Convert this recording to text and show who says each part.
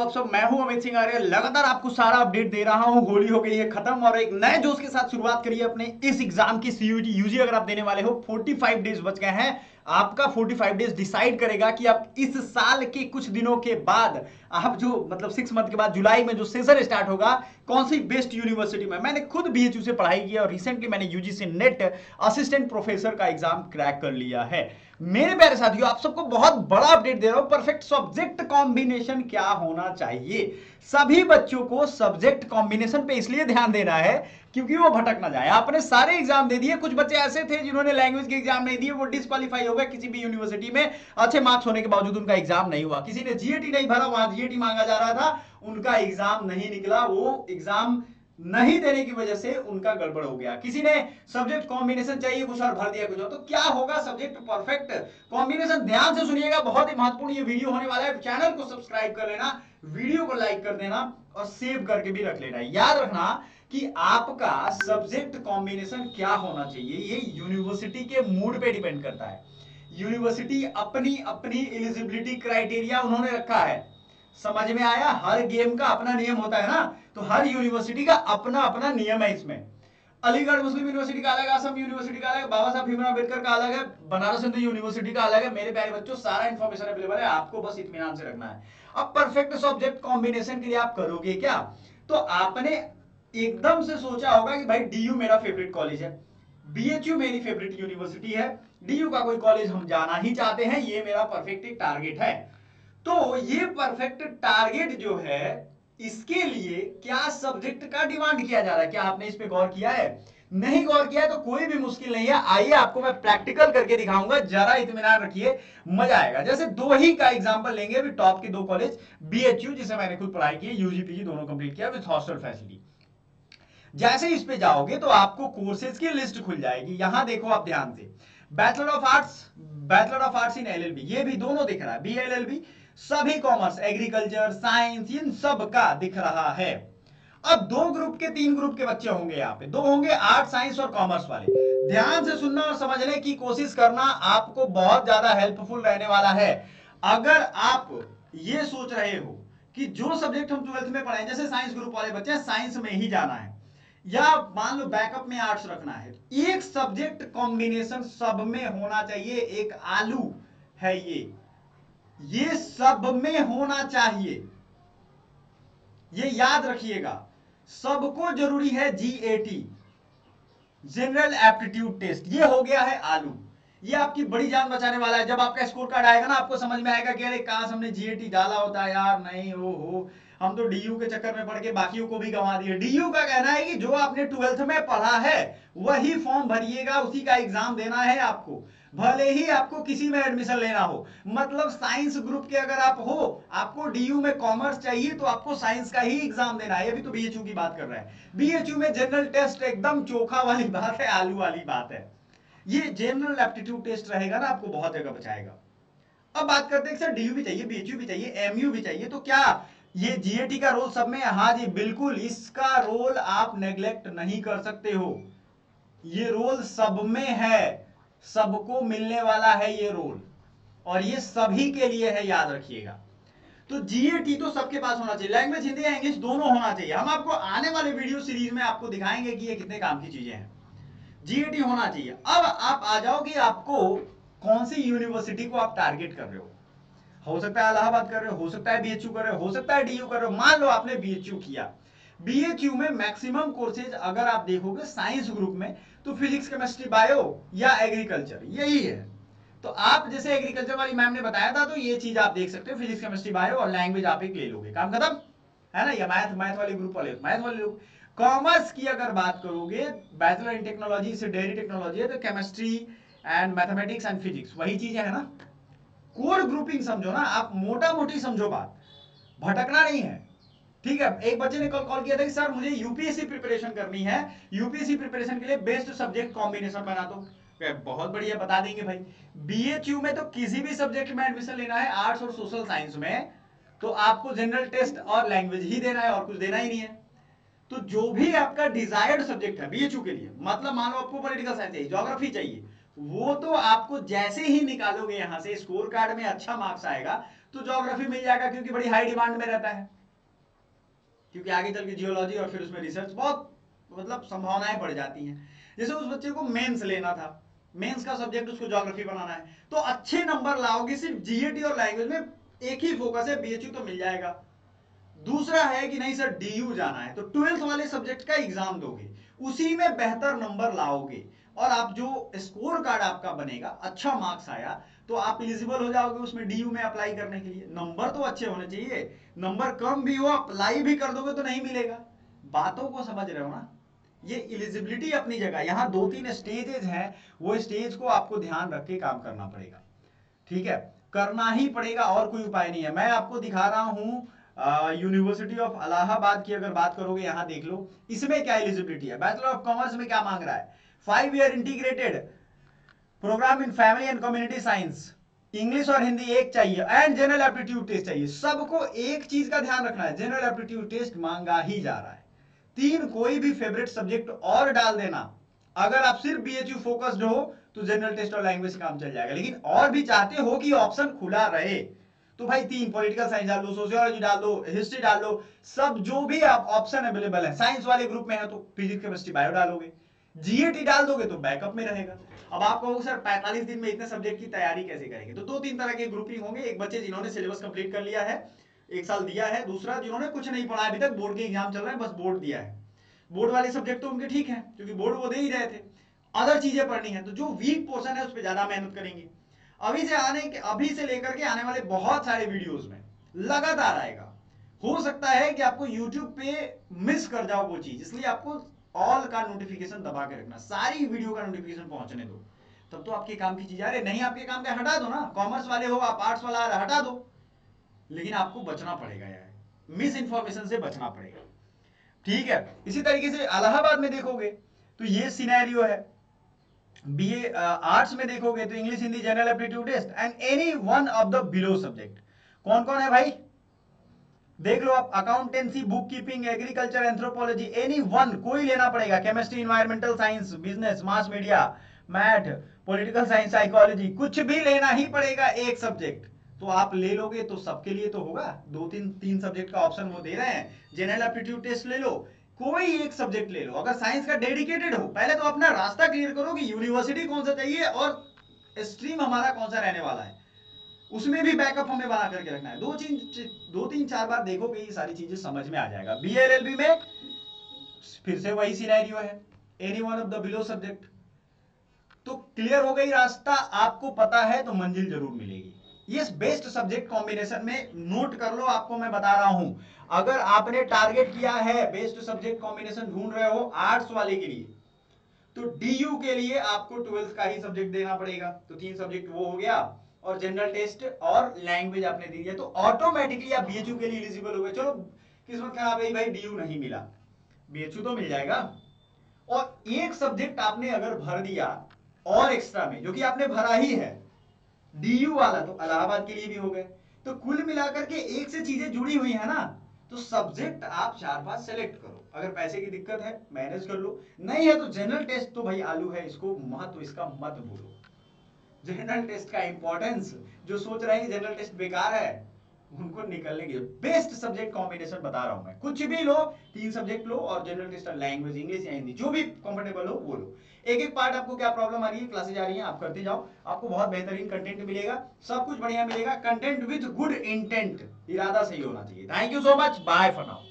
Speaker 1: आप सब। मैं हूं अमित सिंह आर्य, लगातार आपको सारा अपडेट दे रहा हूं। होली हो गई है खत्म और एक नए जोश के साथ शुरुआत करिए अपने इस एग्जाम की। सीयूटी यूजी अगर आप देने वाले हो, 45 डेज बच गए हैं। आपका 45 डेज डिसाइड करेगा कि आप इस साल के कुछ दिनों के बाद, आप जो मतलब 6 मंथ के बाद जुलाई में जो सेशन स्टार्ट होगा, कौन सी बेस्ट यूनिवर्सिटी में। मैंने खुद बीएचयू से पढ़ाई की और रिसेंटली मैंने यूजी से नेट असिस्टेंट प्रोफेसर का एग्जाम क्रैक कर लिया है। मेरे प्यारे साथियों, आप सबको बहुत बड़ा अपडेट दे रहा हूं। परफेक्ट सब्जेक्ट कॉम्बिनेशन क्या होना चाहिए। सभी बच्चों को सब्जेक्ट कॉम्बिनेशन पे इसलिए ध्यान देना है क्योंकि वो भटक ना जाए। आपने सारे एग्जाम दे दिए, कुछ बच्चे ऐसे थे जिन्होंने लैंग्वेज के एग्जाम नहीं दिए, वो डिस्क्वालीफाई हो गए किसी भी यूनिवर्सिटी में। अच्छे मार्क्स होने के बावजूद उनका एग्जाम नहीं हुआ। किसी ने जीएटी नहीं भरा, वहां जीएटी मांगा जा रहा था, उनका एग्जाम नहीं निकला। वो एग्जाम नहीं देने की वजह से उनका गड़बड़ हो गया। किसी ने सब्जेक्ट कॉम्बिनेशन चाहिए कुछ और भर दिया कुछ और। तो क्या होगा सब्जेक्ट परफेक्ट कॉम्बिनेशन? ध्यान से सुनिएगा, बहुत ही महत्वपूर्ण ये वीडियो होने वाला है। चैनल को सब्सक्राइब कर लेना, वीडियो को लाइक कर देना और सेव करके भी रख लेना। याद रखना कि आपका सब्जेक्ट कॉम्बिनेशन क्या होना चाहिए, ये यूनिवर्सिटी के मूड पे डिपेंड करता है। यूनिवर्सिटी अपनी अपनी एलिजिबिलिटी क्राइटेरिया उन्होंने रखा है। समझ में आया? हर गेम का अपना नियम होता है ना, तो हर यूनिवर्सिटी का अपना अपना नियम है। इसमें अलीगढ़ मुस्लिम यूनिवर्सिटी का अलग, असम यूनिवर्सिटी का अलग, बाबा साहब भीमराव अम्बेडकर का अलग है, बनारस हिंदू यूनिवर्सिटी का अलग है। मेरे प्यारे बच्चों, सारा इंफॉर्मेशन अवेलेबल है, आपको बस इत्मीनान से रखना है। अब परफेक्ट सब्जेक्ट कॉम्बिनेशन के लिए आप करोगे क्या? तो आपने एकदम से सोचा होगा कि भाई डीयू मेरा फेवरेट कॉलेज है, बीएचयू मेरी फेवरेट यूनिवर्सिटी है, डीयू का कोई कॉलेज हम जाना ही चाहते हैं, ये मेरा परफेक्ट टारगेट है। तो ये परफेक्ट टारगेट जो है, इसके लिए क्या सब्जेक्ट का डिमांड किया जा रहा है? क्या आपने इस पे गौर किया है? नहीं गौर किया है तो कोई भी मुश्किल नहीं है। आइए आपको मैं प्रैक्टिकल करके दिखाऊंगा, जरा इत्मीनान रखिए, मजा आएगा। जैसे दो ही का एग्जांपल लेंगे, अभी टॉप के दो कॉलेज, बीएचयू जिसे मैंने खुद पढ़ाई की है, यूजीपीजी दोनों कंप्लीट किया विद हॉस्टल फैसिलिटी। जैसे इस पे जाओगे तो आपको कोर्सेज की लिस्ट खुल जाएगी। यहां देखो आप ध्यान से, bachelor of arts, bachelor of arts in LLB, ये भी दोनों दिख रहा है, बीएलएलबी, सभी कॉमर्स, एग्रीकल्चर, साइंस, इन सब का दिख रहा है। अब दो ग्रुप के, तीन ग्रुप के बच्चे होंगे यहाँ पे, दो होंगे आर्ट साइंस और कॉमर्स वाले। ध्यान से सुनना और समझने की कोशिश करना, आपको बहुत ज्यादा हेल्पफुल रहने वाला है। अगर आप ये सोच रहे हो कि जो सब्जेक्ट हम 12th में पढ़े, जैसे साइंस ग्रुप वाले बच्चे साइंस में ही जाना है, या मान लो बैकअप में आर्ट्स रखना है, एक सब्जेक्ट कॉम्बिनेशन सब में होना चाहिए। एक आलू है ये सब में होना चाहिए, ये याद रखिएगा। सबको जरूरी है जीएटी, जनरल एप्टीट्यूड टेस्ट, ये हो गया है आलू। ये आपकी बड़ी जान बचाने वाला है। जब आपका स्कोर कार्ड आएगा ना, आपको समझ में आएगा कि अरे काश हमने जीएटी डाला होता यार, नहीं हो हम तो डीयू के चक्कर में पड़ के बाकियों को भी गंवा दिए। डीयू का कहना है कि जो आपने 12th में पढ़ा है वही फॉर्म भरिएगा, उसी का एग्जाम देना है आपको, भले ही आपको किसी में एडमिशन लेना हो। मतलब साइंस ग्रुप के अगर आप हो, आपको डीयू में कॉमर्स चाहिए, तो आपको साइंस का ही एग्जाम देना है। अभी तो बीएचयू की बात कर रहे हैं। बीएचयू में जनरल टेस्ट एकदम चोखा वाली बात है, आलू वाली बात है। ये जनरल एप्टीट्यूड टेस्ट रहेगा ना, आपको बहुत जगह बचाएगा। अब बात करते हैं सर डीयू भी चाहिए, बीएचयू भी चाहिए, एमयू भी चाहिए, तो क्या ये जीएटी का रोल सब में? हाँ जी बिल्कुल, इसका रोल आप नेग्लेक्ट नहीं कर सकते हो। ये रोल सब में है, सबको मिलने वाला है ये रोल, और ये सभी के लिए है, याद रखिएगा। तो जीएटी तो सबके पास होना चाहिए, लैंग्वेज हिंदी या इंग्लिश दोनों होना चाहिए। हम आपको आने वाले वीडियो सीरीज में आपको दिखाएंगे कि ये कितने काम की चीजें हैं। जीएटी होना चाहिए। अब आप आ जाओ कि आपको कौन सी यूनिवर्सिटी को आप टारगेट कर रहे हो सकता है इलाहाबाद कर रहे हो सकता है बीएचयू कर रहे हो सकता है डीयू कर रहे हो। मान लो आपने बीएचयू किया, बीएचयू में मैक्सिमम कोर्सेज अगर आप देखोगे साइंस ग्रुप में, तो फिजिक्स, केमिस्ट्री, बायो या एग्रीकल्चर, यही है। तो आप जैसे एग्रीकल्चर वाली मैम ने बताया था, तो ये चीज आप देख सकते हो, फिजिक्स, केमिस्ट्री, बायो, और लैंग्वेज आप एक ले लोगे, काम खत्म है ना। या मैथ वाले ग्रुप वाले मैथ वाले लोग। कॉमर्स की अगर बात करोगे, बैचलर इन टेक्नोलॉजी से डेयरी टेक्नोलॉजी है, तो chemistry and mathematics and physics, वही चीजें है ना। कोर ग्रुपिंग समझो ना आप, मोटा मोटी समझो बात, भटकना नहीं है। ठीक है, एक बच्चे ने कल कॉल किया था कि सर मुझे यूपीएससी प्रिपरेशन करनी है, यूपीएससी प्रिपरेशन के लिए बेस्ट सब्जेक्ट कॉम्बिनेशन बना दो। बहुत बढ़िया, बता देंगे भाई। बीएचयू में तो किसी भी सब्जेक्ट में एडमिशन लेना है, आर्ट्स और सोशल साइंस में, तो आपको जनरल टेस्ट और लैंग्वेज ही देना है, और कुछ देना ही नहीं है। तो जो भी आपका डिजायर्ड सब्जेक्ट है बीएचयू के लिए, मतलब मान लो आपको पॉलिटिकल साइंस चाहिए, ज्योग्राफी चाहिए, वो तो आपको जैसे ही निकालोगे यहां से, स्कोर कार्ड में अच्छा मार्क्स आएगा तो ज्योग्राफी मिल जाएगा क्योंकि बड़ी हाई डिमांड में रहता है, क्योंकि आगे चल के जियोलॉजी और फिर उसमें रिसर्च बहुत मतलब संभावनाएं बढ़ जाती हैं। जैसे उस बच्चे को मेंस लेना था, मेंस का सब्जेक्ट उसको ज्योग्राफी बनाना है, तो अच्छे नंबर लाओगे सिर्फ जीएटी और लैंग्वेज में, एक ही फोकस है, बीएचयू तो मिल जाएगा। दूसरा है कि नहीं सर डीयू जाना है, तो 12th वाले सब्जेक्ट का एग्जाम दोगे, उसी में बेहतर नंबर लाओगे और आप जो स्कोर कार्ड आपका बनेगा, अच्छा मार्क्स आया तो आप एलिजिबल हो जाओगे उसमें डीयू में अप्लाई करने के लिए। नंबर तो अच्छे होने चाहिए, नंबर कम भी हो अप्लाई भी कर दोगे तो नहीं मिलेगा। बातों को समझ रहे हो ना? ये एलिजिबिलिटी अपनी जगह, यहां 2-3 स्टेजेस हैं, वो स्टेज को आपको ध्यान रख के काम करना पड़ेगा, ठीक है, करना ही पड़ेगा, और कोई उपाय नहीं है। मैं आपको दिखा रहा हूं यूनिवर्सिटी ऑफ इलाहाबाद की अगर बात करोगे, यहां देख लो इसमें क्या एलिजिबिलिटी है। बैचलर ऑफ कॉमर्स में क्या मांग रहा है, 5 year integrated programme in family and community science, English और हिंदी एक चाहिए, एंड जनरल एप्टीट्यूड टेस्ट चाहिए। सबको एक चीज का ध्यान रखना है, जनरल एप्टीट्यूड टेस्ट मांगा ही जा रहा है। 3 कोई भी फेवरेट सब्जेक्ट और डाल देना, अगर आप सिर्फ बीएचयू फोकस्ड हो तो जनरल टेस्ट और लैंग्वेज से काम चल जाएगा, लेकिन और भी चाहते हो कि ऑप्शन खुला रहे तो भाई 3 पॉलिटिकल साइंस डाल दो, सोशियोलॉजी डाल दो, हिस्ट्री डाल दो, सब जो भी आप ऑप्शन अवेलेबल है। साइंस वाले ग्रुप में है तो फिजिक्स केमिस्ट्री बायो डालोगे, जीएटी डाल दोगे तो बैकअप में रहेगा। अब आप कहोगे सर 45 दिन में इतने सब्जेक्ट की तैयारी कैसे करेंगे, तो 2-3 तरह के ग्रुपिंग होंगे। एक बच्चे जिन्होंने सिलेबस कंप्लीट कर लिया है, 1 साल दिया है, दूसरा जिन्होंने कुछ नहीं पढ़ा अभी तक, बोर्ड के एग्जाम चल रहे हैं, बस बोर्ड दिया है। बोर्ड वाले सब्जेक्ट तो उनके ठीक है क्योंकि बोर्ड वो दे ही रहे थे, अदर चीजें पढ़नी है तो जो वीक पोर्शन है उस पर ज्यादा मेहनत करेंगे। अभी से लेकर के आने वाले बहुत सारे वीडियोस में लगातार आएगा। हो सकता है कि आपको YouTube पे मिस कर जाओ वो चीज, इसलिए आपको ऑल का नोटिफिकेशन दबा के रखना, सारी वीडियो का नोटिफिकेशन पहुंचने दो, तब तो आपके काम की चीज आ रही। नहीं आपके काम का हटा दो ना, कॉमर्स वाले हो आप, आर्ट्स वाला हटा दो, लेकिन आपको बचना पड़ेगा यार, मिस इंफॉर्मेशन से बचना पड़ेगा, ठीक है। इसी तरीके से इलाहाबाद में देखोगे तो ये सिनेरियो है, बीए आर्ट्स में देखोगे तो English Hindi general aptitude test and any one of the below subject. कौन कौन है भाई देख लो आप, accountancy, book keeping, agriculture, anthropology, any one कोई लेना पड़ेगा, chemistry, environmental science, business, mass media, math, political science, psychology, कुछ भी लेना ही पड़ेगा एक सब्जेक्ट। तो आप ले लोगे तो सबके लिए तो होगा, 2-3 सब्जेक्ट का ऑप्शन वो दे रहे हैं, जनरल एप्टीट्यूड टेस्ट ले लो, कोई एक सब्जेक्ट ले लो। अगर साइंस का डेडिकेटेड हो, पहले तो अपना रास्ता क्लियर करो कि यूनिवर्सिटी कौन सा चाहिए और स्ट्रीम हमारा कौन सा रहने वाला है, उसमें भी बैकअप हमें बना करके रखना है। 2-3-4 बार देखोगे ये सारी चीजें समझ में आ जाएगा। बीएलएलबी में फिर से वही सिनेरियो है, any one of the below subject. तो क्लियर हो गई रास्ता, आपको पता है तो मंजिल जरूर मिलेगी। ये बेस्ट सब्जेक्ट कॉम्बिनेशन में नोट कर लो, आपको मैं बता रहा हूं, अगर आपने टारगेट किया है बेस्ट सब्जेक्ट कॉम्बिनेशन ढूंढ रहे हो आर्ट्स वाले के लिए, तो डीयू के लिए आपको 12th का ही सब्जेक्ट देना पड़ेगा, तो 3 सब्जेक्ट वो हो गया, और जनरल टेस्ट और लैंग्वेज आपने दे दिया, तो ऑटोमेटिकली आप बीएचयू के लिए एलिजिबल हो गए। चलो किस्मत खराब है भाई डीयू नहीं मिला, बीएचयू तो मिल जाएगा। और एक सब्जेक्ट आपने अगर भर दिया और एक्स्ट्रा में, जो कि आपने भरा ही है डीयू वाला, तो इलाहाबाद के लिए भी हो गए। तो कुल मिलाकर के एक से चीजें जुड़ी हुई है ना, तो सब्जेक्ट आप 4-5 सेलेक्ट करो। अगर पैसे की दिक्कत है मैनेज कर लो, नहीं है तो जनरल टेस्ट तो भाई आलू है, इसको महत्व इसका मत भूलो। जनरल टेस्ट का इंपॉर्टेंस, जो सोच रहे हैं जनरल टेस्ट बेकार है उनको निकलने के बेस्ट सब्जेक्ट कॉम्बिनेशन बता रहा हूं मैं। कुछ भी लो, 3 सब्जेक्ट लो और जनरल टेस्ट और लैंग्वेज, इंग्लिश या हिंदी, जो भी कंफर्टेबल हो वो लो। एक एक पार्ट आपको क्या प्रॉब्लम आ रही है, क्लासेज आ रही है, आप करते जाओ, आपको बहुत बेहतरीन कंटेंट मिलेगा, सब कुछ बढ़िया मिलेगा। कंटेंट विद गुड इंटेंट, इरादा सही होना चाहिए। Thank you so much, bye for now.